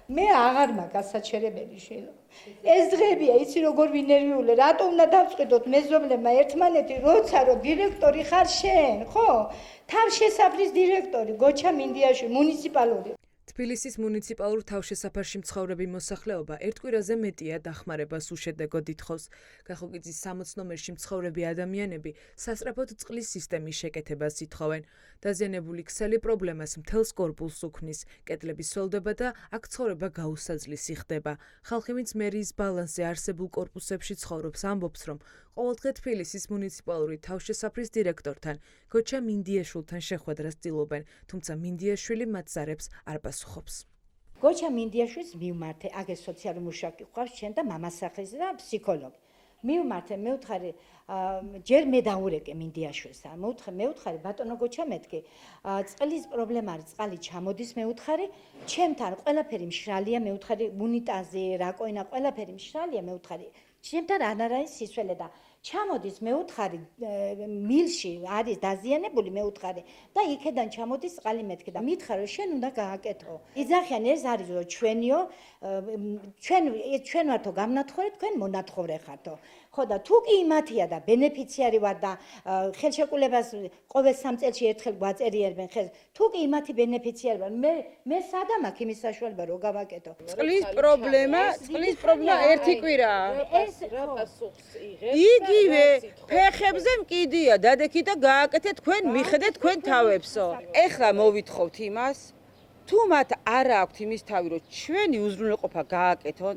მე აღარ მაქვს საჩერებელი შვილო. ეს დღეებია, იცი როგორ ვინერვიულე, რატო უნდა დავწყვიტოთ მეზობლებმა ერთმანეთი, როცა რო დირექტორი ხარ შენ, ხო? თავშესაფრის დირექტორი, გოჩა მინდიაშვილი, მუნიციპალური. თბილისის მუნიციპალურ თავშესაფარში მცხოვრები მოსახლეობა ერთ კვირაზე მეტია დახმარებას უშედეგოდ ითხოვს. გახოკიძის 60 ნომერში მცხოვრები ადამიანები სასწრაფოდ წყლის სისტემის შეკეთებას ითხოვენ. დაზიანებული ქსელი პრობლემას მთელს კორპუსს უქმნის, კედლების სოლდება და აქ ცხოვრება გაუსაძლისი ხდება. ხალხი, ვინც მერიის ბალანსზე არსებულ კორპუსებში ცხოვრობს, ამბობს, რომ ყოველდღე თბილისის მუნიციპალური თავშესაფრის დირექტორთან, გოჩა მინდიაშვილთან შეხვედრას ცდილობენ, თუმცა მინდიაშვილი მათ ზარებს არ პასუხობს. გოჩა მინდიაშვილს მივმართე, აგ ეს სოციალური მუშაკი ყავს შენ და მამასახლის და ფსიქოლოგი. მივმართე, მეუთხარი, ჯერ მე დაურეკე მინდიაშვილსა. მეუთხარი, ბატონო გოჩა მეთქი, წყლის პრობლემა არის, წყალი ჩამოდის, მეუთხარი, ჩემთან ყველაფერი მშრალია, მეუთხარი, უნიტაზი, რაკოინა, ყველაფერი მშრალია, მეუთხარი. ჩემთან არ არის სისველე და ჩამოდის მეუთხარი მილში არის დაზიანებული მეუთხარი და იქედან ჩამოდის წყალი მეთქი და მითხრა რომ შენ უნდა გააკეთო. იძახიან ეს არის რომ ჩვენიო ჩვენ ვართო გამნათხოვე თქვენ მონათხოვრე ხართო. ხო და თუ კი იმათია და ბენეფიციარი ვარ და ხელშეკრულებას ყოველ 3 წელში ერთხელ გვაწერიერებენ ხელს. თუ კი იმათი ბენეფიციარი ვარ მე სადამ აქ იმის საშუალება რომ გავაკეთო. წყლის პრობლემა ერთი კვირაა. ეს რა პასუხს იღებს? იგივე ფეხებზე მკიდია დადექი და გააკეთე თქვენ მიხედეთ თქვენ თავებსო. ეხლა მოვითხოვთ იმას, თუ მათ არ აქვთ იმის თავი რომ ჩვენი უზრუნველყოფა გააკეთონ,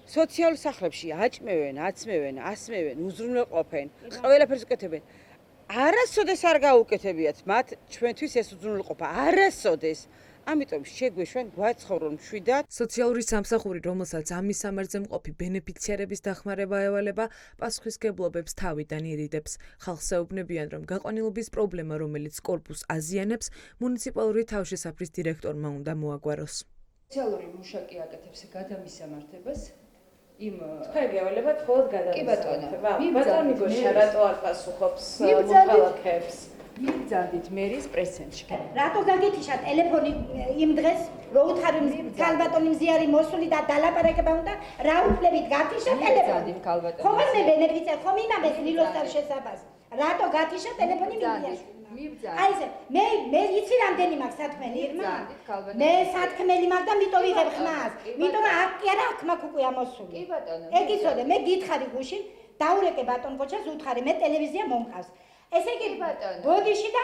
სოციალურ სახლებში აჭმევენ, აცმევენ, ასმევენ, უზრუნველყოფენ, ყველაფერს უკეთებენ. არასოდეს არ გაუკეთებიათ მათ ჩვენთვის ეს უზრუნველყოფა, არასოდეს. ამიტომ შეგვეშვენ გვაცხოვრო მშვიდად. სოციალური სამსახური, რომელსაც ამის სამარძე მყოფი ბენეფიციარების დახმარება ევალება, პასუხისმგებლობებს თავიდან ირიდებს. ხალხს ეუბნებიან, რომ გაყვანილობის პრობლემა, რომელიც კორპუსს აზიანებს, მუნიციპალური თავშესაფრის დირექტორმა უნდა მოაგვაროს. სოციალური მუშაკი აკეთებს გადამისამართებას. თქვენ გევალებათ მხოლოდ გადამისამართება. ბატონი გოშა რატო არ პასუხობს მოქალაქეებს? მიგზავნით მერის პრესცენტრში. რატო გაგეთიშა ტელეფონი იმ დღეს რო უთხარი ქალბატონი მზიარი მოსული და დალაპარაკება უნდა რა უფლებით გათიშა ტელეფონი. ხომ მე ბენეფიციარი ხომ იმამეს ნილოს თავშესაფარს. რატო გათიშა ტელეფონი მიგზავნით. აი ესე მე იცი რამდენი მაქვს სათქმელი ირმა? მე სათქმელი მაქვს და მიტო ვიღებ ხმას. მიტომ აქ კი არა აქ მაქვს უკვე ამოსული. კი ბატონო. ეგ იცოდე მე გითხარი გუშინ დაურეკე ბატონ გოჩას უთხარი მე ტელევიზია მომყავს. ესე იგი ბოდიში და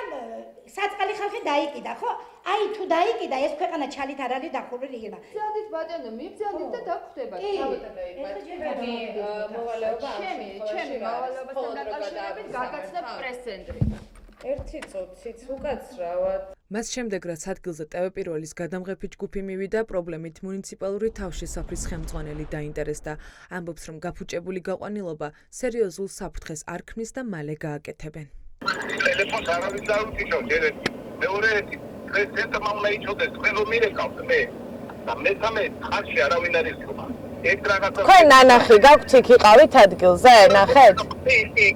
საწყალი ხალხი დაიკიდა, ხო? აი თუ დაიკიდა ეს ქვეყანა ჩალით არ არის დახურული ირმა. მიბძანდით ბატონო, მიბძანდით და დაგხვდება. ჩემი მოვალეობასთან დაკავშირებით გაგაცნობ პრესცენტრი. ერთი წუთით უკაცრავად. მას შემდეგ, რაც ადგილზე ტევ-პირველის გადამღები ჯგუფი მივიდა, პრობლემით მუნიციპალური თავშესაფრის ხელმძღვანელი დაინტერესდა. ამბობს, რომ გაფუჭებული გაყვანილობა სერიოზულ საფრთხეს არ ქმნის და მალე გააკეთებენ. ტელეფონს არავის დაუჭიროთ, ერთი. მეორეთი, პრეზიდენტმა უნდა იცოდეს, თქვენ რომ მირეკავთ მე. და მესამე, ხალხი არავინ არ იხობა. ეს რაღაცა თქვენ ნანახი გაქვთ იქ იყავით ადგილზე, ნახეთ?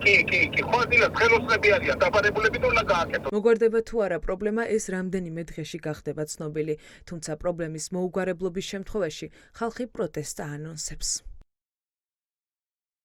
კი, ხოდილა ხელოსნები არიან, დაბარებულები და უნდა გააკეთოს. მოგვარდება თუ არა პრობლემა, ეს რამდენიმე დღეში გახდება ცნობილი, თუმცა პრობლემის მოუგვარებლობის შემთხვევაში ხალხი პროტესტს აანონსებს.